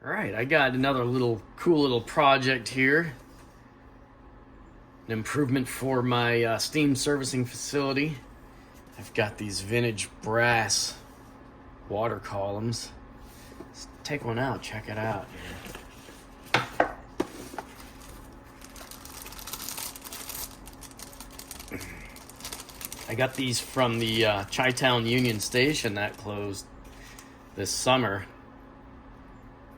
All right, I got another cool little project here. An improvement for my steam servicing facility. I've got these vintage brass water columns. Let's take one out, check it out here. I got these from the Chi-Town Union Station that closed this summer.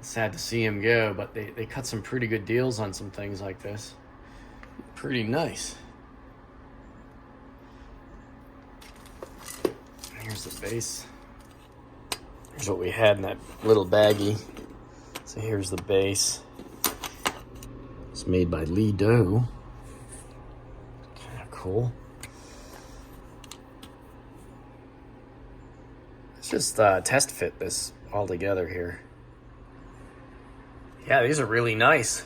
Sad to see him go, but they cut some pretty good deals on some things like this. Pretty nice. Here's the base. Here's what we had in that little baggie. So here's the base. It's made by Lee Doe. Kind of cool. Let's just test fit this all together here. Yeah, these are really nice.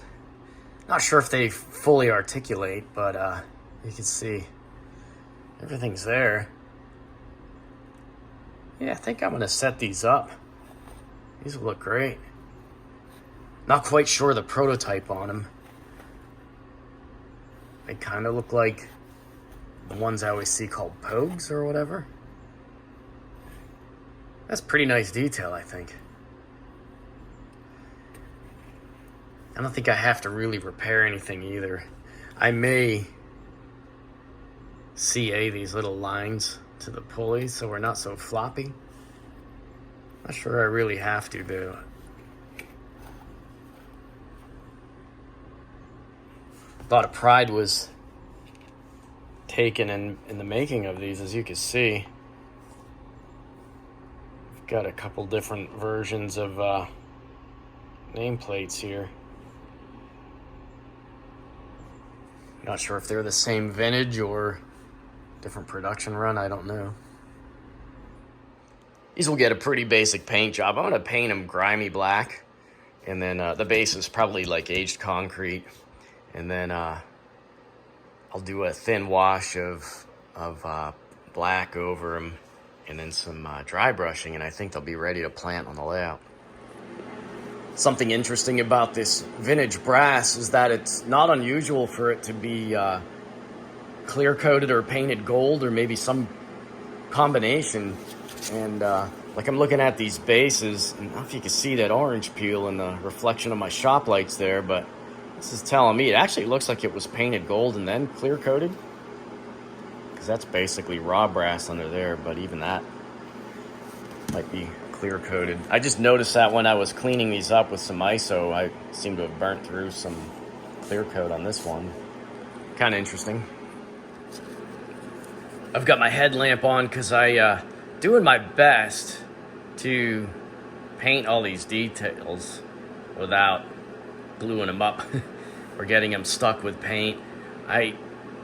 Not sure if they fully articulate, but you can see everything's there. Yeah, I think I'm gonna set these up. These will look great. Not quite sure the prototype on them. They kind of look like the ones I always see called Pogues or whatever. That's pretty nice detail, I think. I don't think I have to really repair anything either. I may CA these little lines to the pulleys so we're not so floppy. Not sure I really have to though. A lot of pride was taken in the making of these, as you can see. I've got a couple different versions of nameplates here. Not sure if they're the same vintage or different production run, I don't know. These will get a pretty basic paint job. I'm gonna paint them grimy black, and then the base is probably like aged concrete, and then I'll do a thin wash of black over them, and then some dry brushing, and I think they'll be ready to plant on the layout. Something interesting about this vintage brass is that it's not unusual for it to be clear coated or painted gold, or maybe some combination. And like I'm looking at these bases, and I don't know if you can see that orange peel in the reflection of my shop lights there, but this is telling me it actually looks like it was painted gold and then clear coated, because that's basically raw brass under there, but even that might be clear coated. I just noticed that when I was cleaning these up with some ISO, I seem to have burnt through some clear coat on this one. Kind of interesting. I've got my headlamp on because I doing my best to paint all these details without gluing them up or getting them stuck with paint. I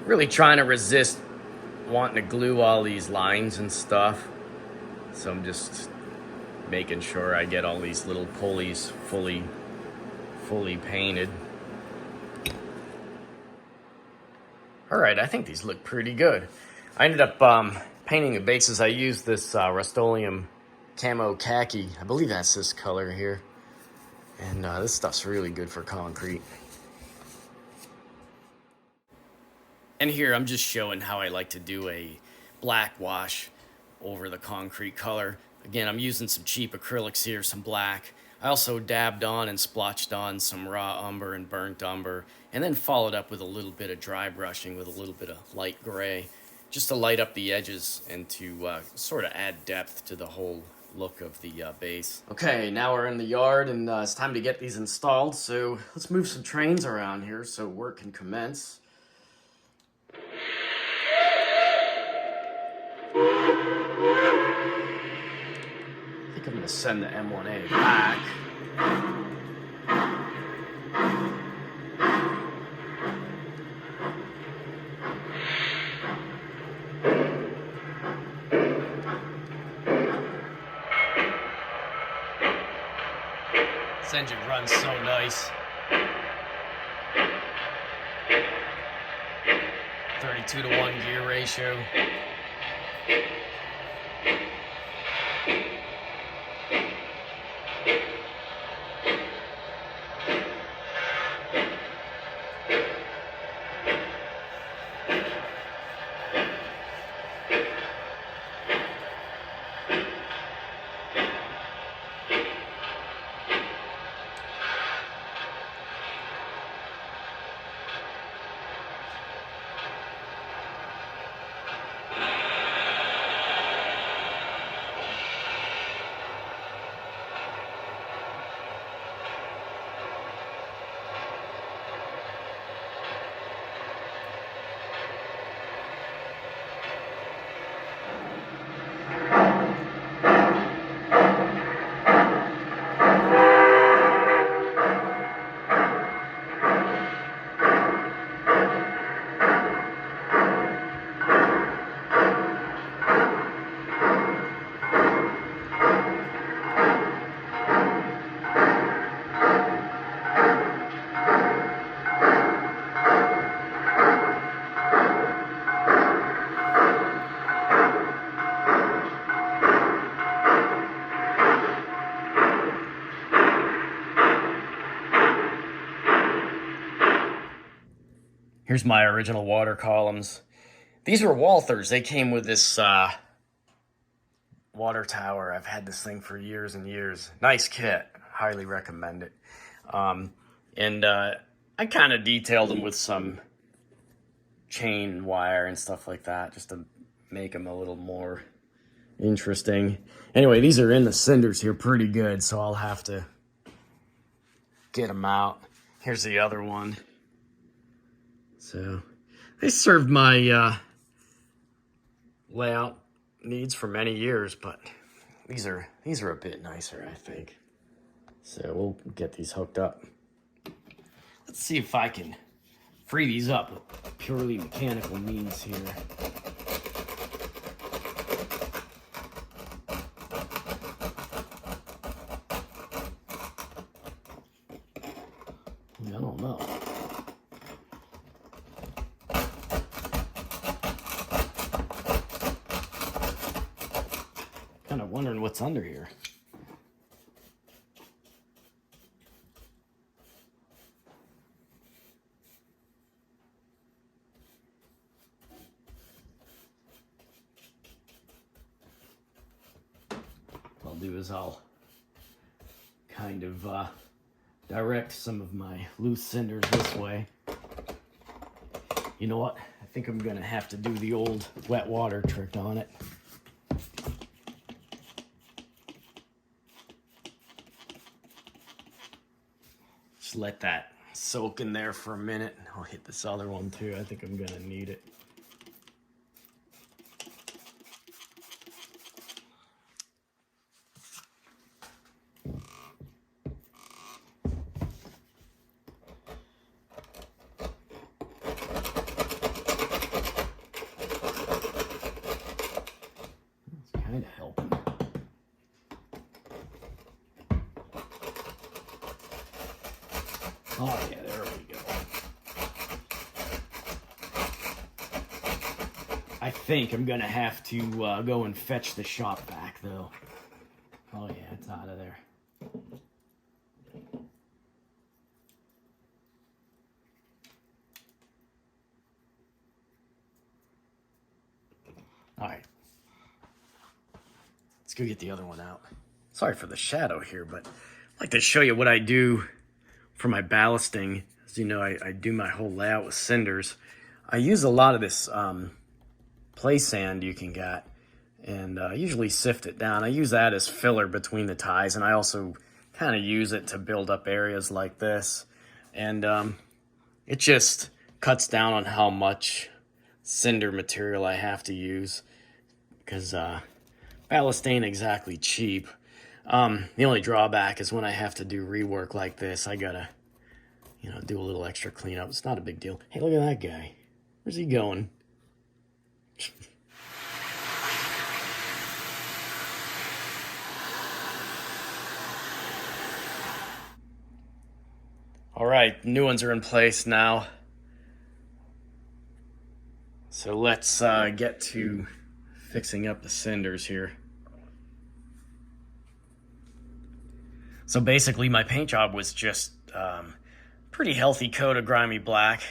really trying to resist wanting to glue all these lines and stuff, so I'm just making sure I get all these little pulleys fully painted. All right, I think these look pretty good. I ended up painting the bases. I used this Rust-Oleum camo khaki. I believe that's this color here. And this stuff's really good for concrete. And here I'm just showing how I like to do a black wash over the concrete color. Again, I'm using some cheap acrylics here, some black. I also dabbed on and splotched on some raw umber and burnt umber, and then followed up with a little bit of dry brushing with a little bit of light gray, just to light up the edges and to sort of add depth to the whole look of the base. Okay, now we're in the yard, and it's time to get these installed, so let's move some trains around here so work can commence. I think I'm gonna send the M1A back. This engine runs so nice. 32-to-1 gear ratio. Here's my original water columns. These were Walthers. They came with this water tower. I've had this thing for years and years. Nice kit. Highly recommend it. And I kind of detailed them with some chain wire and stuff like that, just to make them a little more interesting. Anyway, these are in the cinders here pretty good, so I'll have to get them out. Here's the other one. So they served my layout needs for many years, but these are a bit nicer, I think. So we'll get these hooked up. Let's see if I can free these up with purely mechanical means here. I don't know. Kind of wondering what's under here. What I'll do is I'll kind of direct some of my loose cinders this way. You know what? I think I'm gonna have to do the old wet water trick on it. Just let that soak in there for a minute. I'll hit this other one too. I think I'm gonna need it. Kind of helping. Oh yeah, there we go. I think I'm gonna have to go and fetch the shop vac though. Oh yeah, it's out of there. All right. Let's go get the other one out. Sorry for the shadow here, but I'd like to show you what I do for my ballasting. As you know, I do my whole layout with cinders. I use a lot of this play sand you can get, and usually sift it down. I use that as filler between the ties, and I also kind of use it to build up areas like this. And it just cuts down on how much cinder material I have to use, because ballast ain't exactly cheap. The only drawback is when I have to do rework like this, I gotta, do a little extra cleanup. It's not a big deal. Hey, look at that guy. Where's he going? All right, new ones are in place now. So let's get to fixing up the cinders here. So basically my paint job was just pretty healthy coat of grimy black.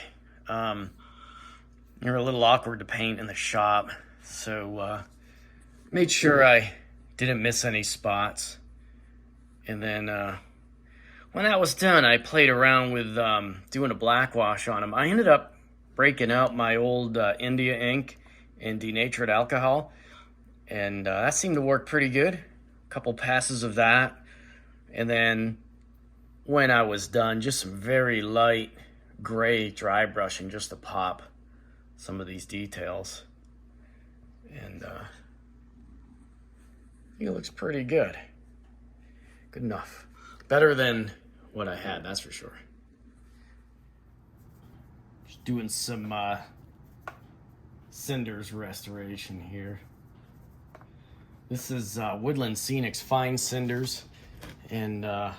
They were a little awkward to paint in the shop, so made sure I didn't miss any spots. And then when that was done, I played around with doing a black wash on them. I ended up breaking out my old India ink and denatured alcohol, and that seemed to work pretty good. A couple passes of that, and then when I was done, just some very light gray dry brushing just to pop some of these details. And I think it looks pretty good. Good enough. Better than what I had, that's for sure. Just doing some cinders restoration here. This is Woodland Scenic's Fine Cinders, and I'm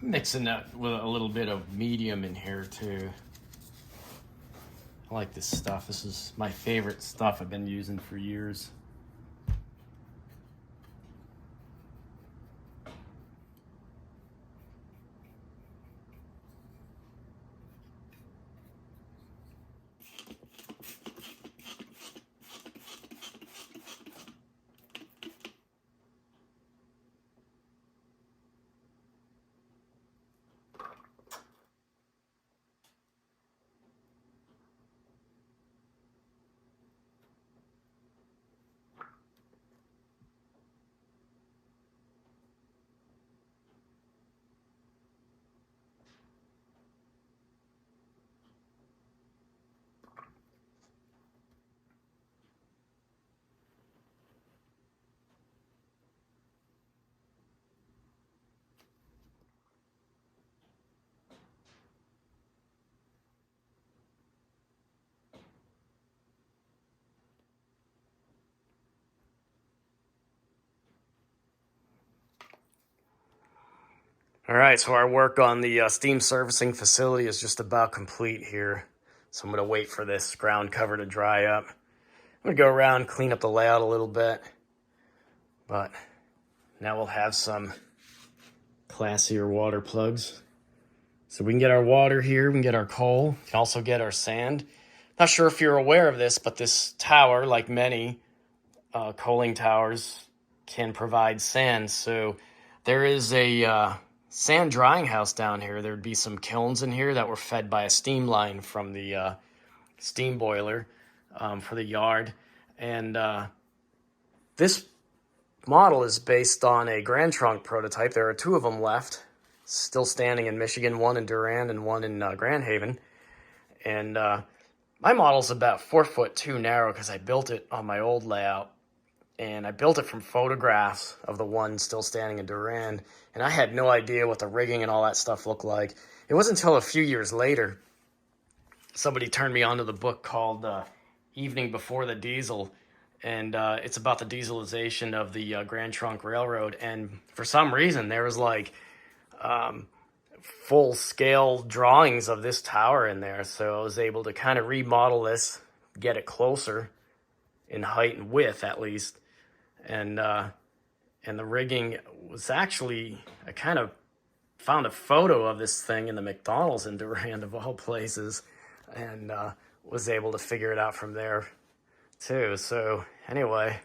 mixing that with a little bit of medium in here too. I like this stuff. This is my favorite stuff I've been using for years. All right, so our work on the steam servicing facility is just about complete here. So I'm going to wait for this ground cover to dry up. I'm going to go around, clean up the layout a little bit. But now we'll have some classier water plugs. So we can get our water here, we can get our coal, we can also get our sand. Not sure if you're aware of this, but this tower, like many coaling towers, can provide sand. So there is a sand drying house down here. There'd be some kilns in here that were fed by a steam line from the steam boiler for the yard. And this model is based on a Grand Trunk prototype. There are two of them left, still standing in Michigan, one in Durand and one in Grand Haven. And my model's about 4 foot too narrow because I built it on my old layout. And I built it from photographs of the one still standing in Durand. And I had no idea what the rigging and all that stuff looked like. It wasn't until a few years later, somebody turned me onto the book called Evening Before the Diesel. And it's about the dieselization of the Grand Trunk Railroad. And for some reason, there was like full-scale drawings of this tower in there. So I was able to kind of remodel this, get it closer in height and width at least. And the rigging was actually, I kind of found a photo of this thing in the McDonald's in Durand of all places, and was able to figure it out from there too. So anyway,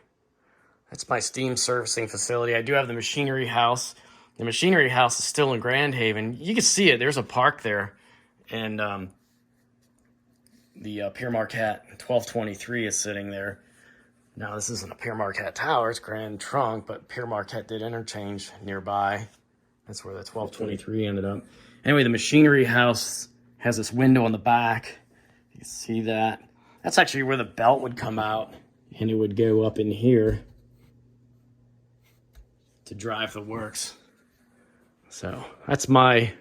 that's my steam servicing facility. I do have the machinery house. The machinery house is still in Grand Haven. You can see it. There's a park there, and the Pierre Marquette 1223 is sitting there. Now, this isn't a Pierre Marquette Tower, it's Grand Trunk, but Pierre Marquette did interchange nearby. That's where the 1223 ended up. Anyway, the machinery house has this window on the back. You can see that. That's actually where the belt would come out, and it would go up in here to drive the works. So that's my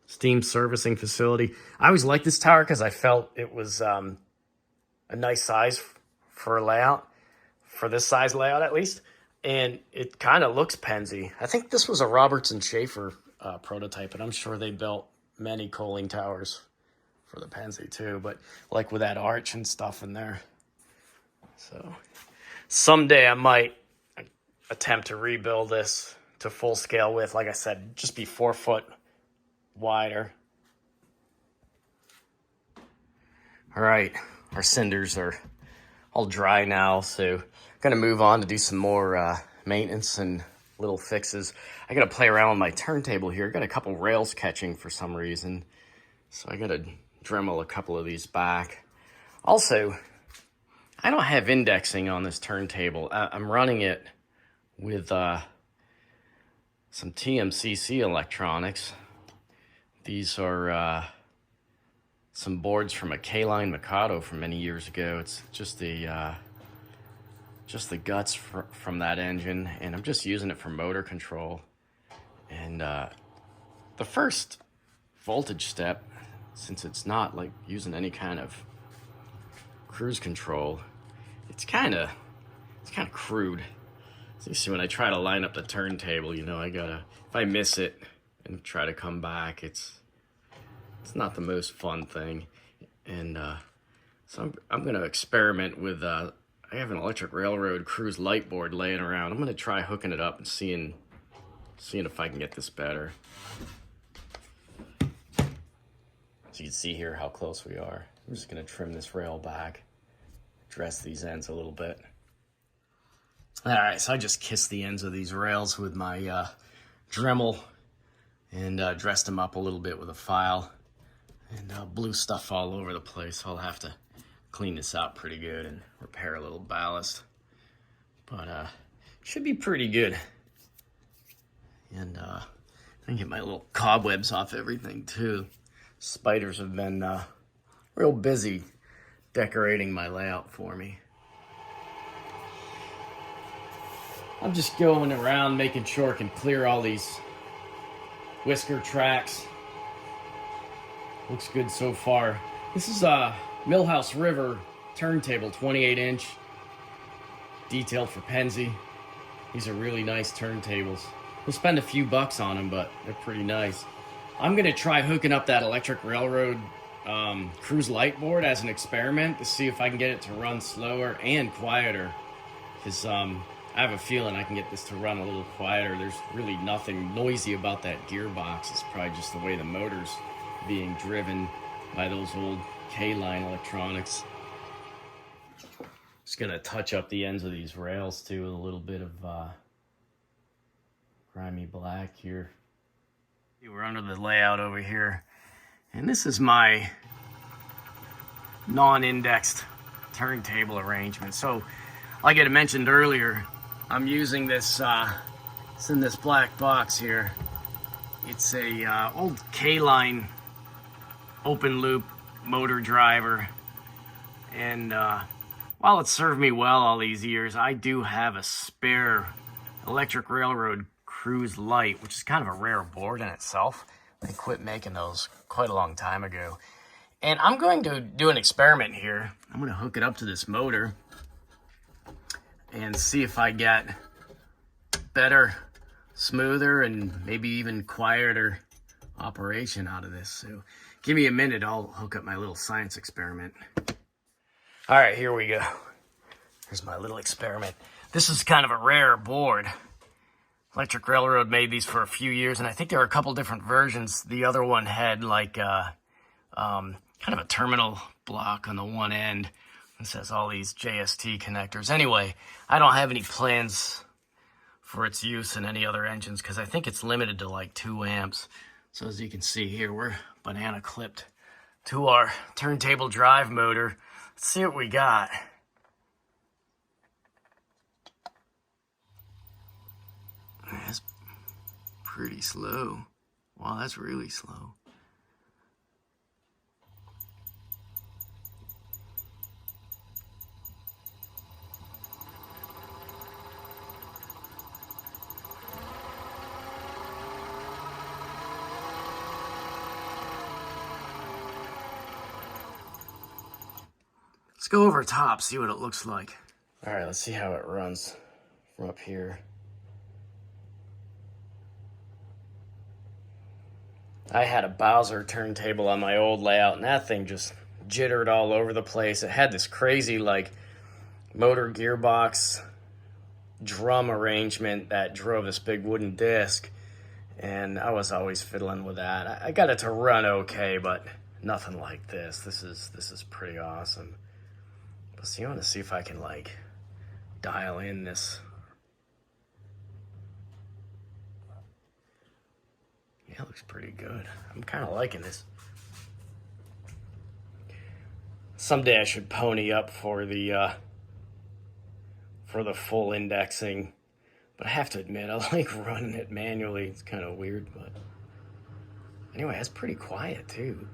steam servicing facility. I always liked this tower because I felt it was a nice size for a layout. For this size layout at least, and it kind of looks Pennsy. I think this was a Robertson Schaefer prototype, and I'm sure they built many coaling towers for the Pennsy too, but like with that arch and stuff in there. So someday I might attempt to rebuild this to full scale width. Like I said, just be 4 foot wider. All right, our cinders are all dry now, so gonna move on to do some more maintenance and little fixes. I gotta play around with my turntable here. Got a couple rails catching for some reason, so I gotta Dremel a couple of these back. Also, I don't have indexing on this turntable. I'm running it with some TMCC electronics. These are some boards from a K-Line Mikado from many years ago. It's just the guts from that engine, and I'm just using it for motor control. And the first voltage step, since it's not like using any kind of cruise control, it's kind of crude. So you see, when I try to line up the turntable, you know, I gotta, if I miss it and try to come back, it's not the most fun thing. And so I'm gonna experiment with I have an electric railroad cruise light board laying around. I'm gonna try hooking it up and seeing if I can get this better. So you can see here how close we are. I'm just gonna trim this rail back, dress these ends a little bit. All right, so I just kissed the ends of these rails with my Dremel and dressed them up a little bit with a file, and blew stuff all over the place. I'll have to clean this out pretty good and repair a little ballast, but should be pretty good. And I can get my little cobwebs off everything too. Spiders have been real busy decorating my layout for me. I'm just going around making sure I can clear all these whisker tracks. Looks good so far. This is Millhouse River turntable, 28-inch, detailed for Pennsy. These are really nice turntables. We'll spend a few bucks on them, but they're pretty nice. I'm gonna try hooking up that electric railroad cruise light board as an experiment to see if I can get it to run slower and quieter. Because I have a feeling I can get this to run a little quieter. There's really nothing noisy about that gearbox. It's probably just the way the motor's being driven by those old K-line electronics. Just gonna touch up the ends of these rails too with a little bit of grimy black here. We're under the layout over here, and this is my non-indexed turntable arrangement. So like I had mentioned earlier, I'm using this, it's in this black box here. It's a old K-line open loop motor driver, and while it served me well all these years, I do have a spare electric railroad cruise light, which is kind of a rare board in itself. They quit making those quite a long time ago. And I'm going to do an experiment here. I'm going to hook it up to this motor and see if I get better, smoother, and maybe even quieter operation out of this. So give me a minute, I'll hook up my little science experiment. All right, here we go. Here's my little experiment. This is kind of a rare board. Electric Railroad made these for a few years, and I think there are a couple different versions. The other one had like kind of a terminal block on the one end. This has all these JST connectors. Anyway, I don't have any plans for its use in any other engines because I think it's limited to like 2 amps. So as you can see here, we're banana clipped to our turntable drive motor. Let's see what we got. That's pretty slow. Wow, that's really slow. Let's go over top, see what it looks like. All right, let's see how it runs from up here. I had a Bowser turntable on my old layout, and that thing just jittered all over the place. It had this crazy, like, motor gearbox drum arrangement that drove this big wooden disc, and I was always fiddling with that. I got it to run okay, but nothing like this. This is pretty awesome. But see, I want to see if I can, like, dial in this. Yeah, it looks pretty good. I'm kind of liking this. Someday I should pony up for the full indexing, but I have to admit I like running it manually. It's kind of weird, but anyway, it's pretty quiet too.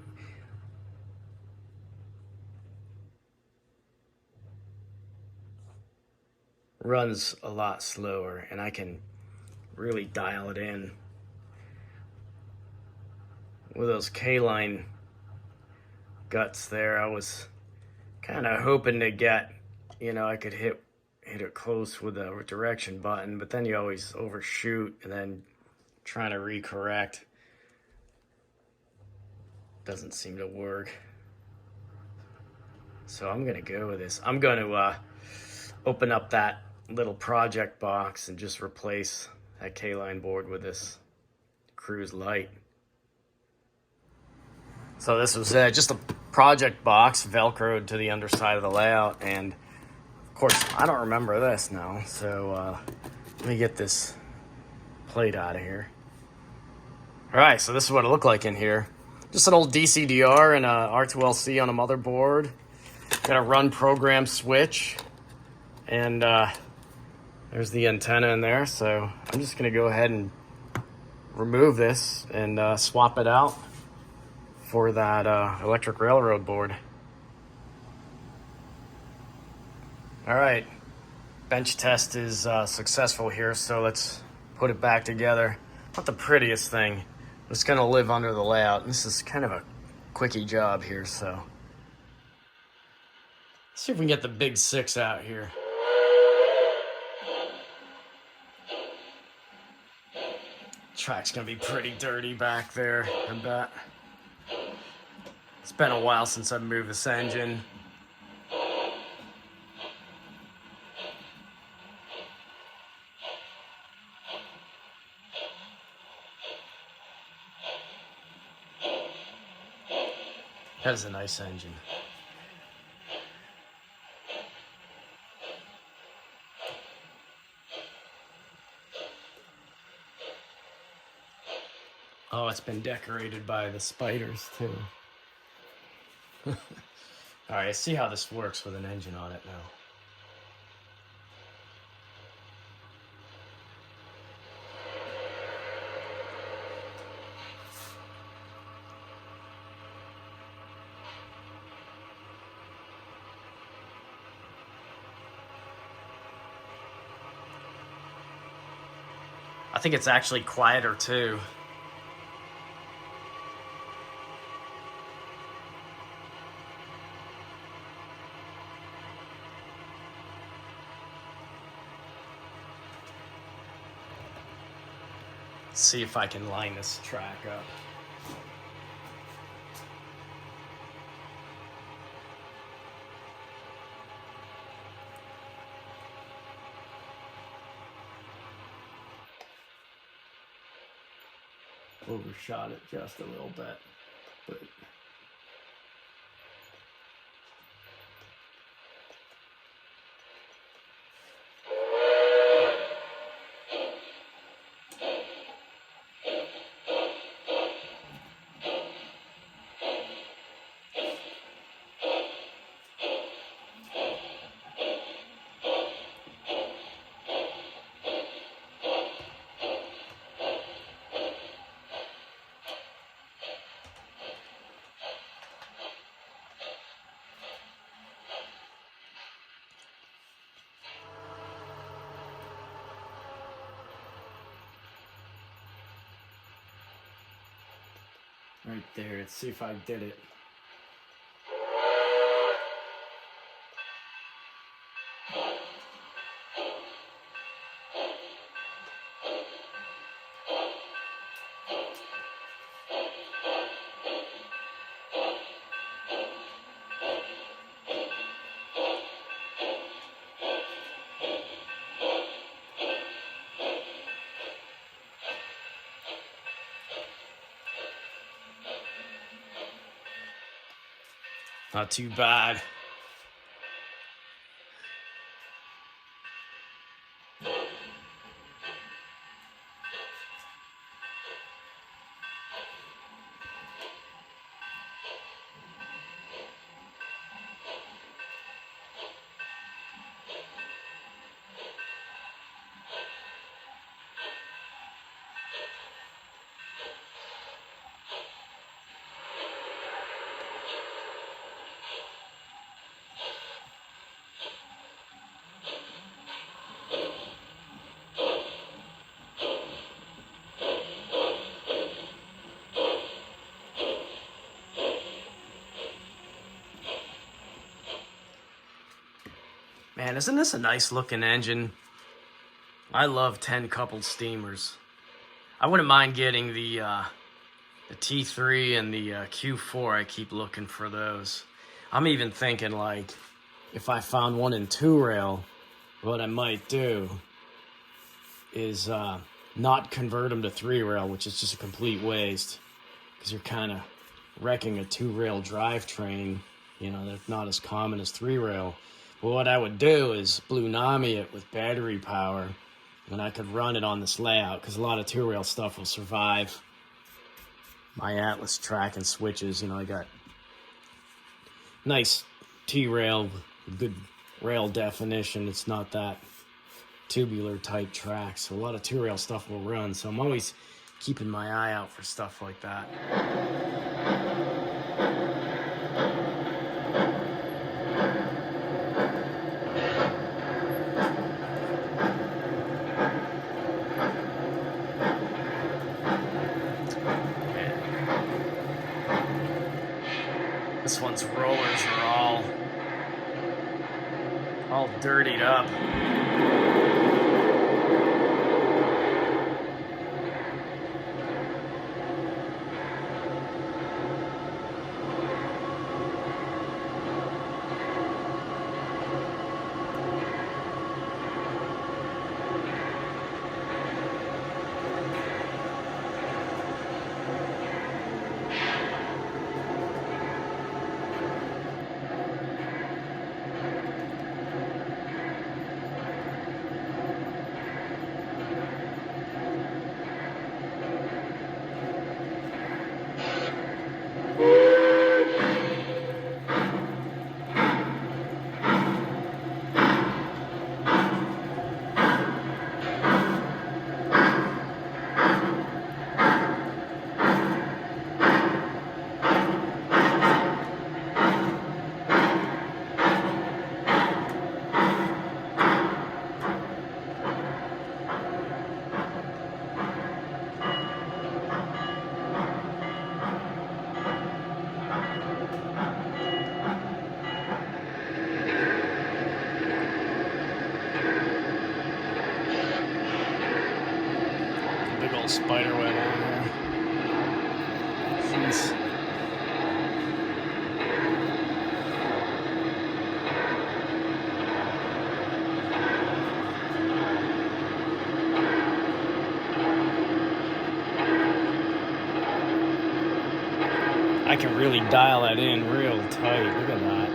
Runs a lot slower, and I can really dial it in. With those K-line guts there, I was kind of hoping to get, I could hit it close with the direction button, but then you always overshoot, and then trying to recorrect doesn't seem to work. So I'm gonna go with this. I'm going to open up that little project box and just replace that K-line board with this cruise light. So this was just a project box velcroed to the underside of the layout, and of course I don't remember this now, so let me get this plate out of here. Alright, so this is what it looked like in here. Just an old DCDR and a R2LC on a motherboard. Got a run program switch, and there's the antenna in there, so I'm just going to go ahead and remove this and swap it out for that electric railroad board. All right, bench test is successful here, so let's put it back together. Not the prettiest thing, but it's gonna live under the layout. This is kind of a quickie job here, so let's see if we can get the big 6 out here. Track's gonna be pretty dirty back there, I bet. It's been a while since I've moved this engine. That is a nice engine. Oh, it's been decorated by the spiders too. Alright, see how this works with an engine on it now. I think it's actually quieter too. Let's see if I can line this track up. Overshot it just a little bit, but right there. Let's see if I did it. Not too bad. Man, isn't this a nice looking engine? I love 10 coupled steamers. I wouldn't mind getting the T3 and the Q4. I keep looking for those. I'm even thinking, like, if I found one in 2-rail, what I might do is not convert them to 3-rail, which is just a complete waste, because you're kind of wrecking a 2-rail drivetrain. You know, they're not as common as 3-rail. But what I would do is Blue Nami it with battery power, and I could run it on this layout, because a lot of 2-rail stuff will survive my Atlas track and switches. You know, I got nice T-rail, good rail definition. It's not that tubular type track, so a lot of 2-rail stuff will run. So I'm always keeping my eye out for stuff like that. This one's rollers are all dirtied up. spider web on here. Jeez. I can really dial that in real tight. Look at that.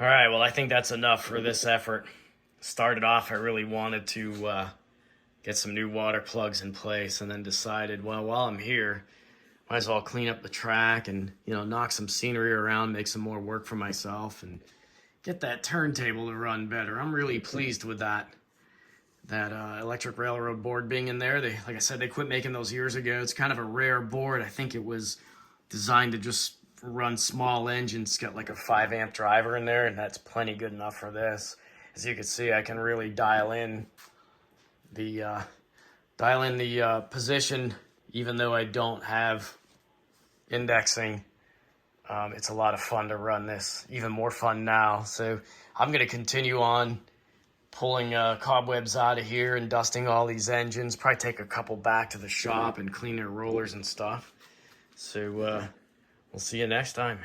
All right, well, I think that's enough for this effort. Started off, I really wanted to get some new water plugs in place, and then decided, well, while I'm here, might as well clean up the track and, knock some scenery around, make some more work for myself, and get that turntable to run better. I'm really pleased with that electric railroad board being in there. Like I said, they quit making those years ago. It's kind of a rare board. I think it was designed to just run small engines. It's got like a 5-amp driver in there, and that's plenty good enough for this. As you can see, I can really dial in the position, even though I don't have indexing. It's a lot of fun to run this, even more fun now. So I'm going to continue on pulling cobwebs out of here and dusting all these engines. Probably take a couple back to the shop and clean their rollers and stuff. So we'll see you next time.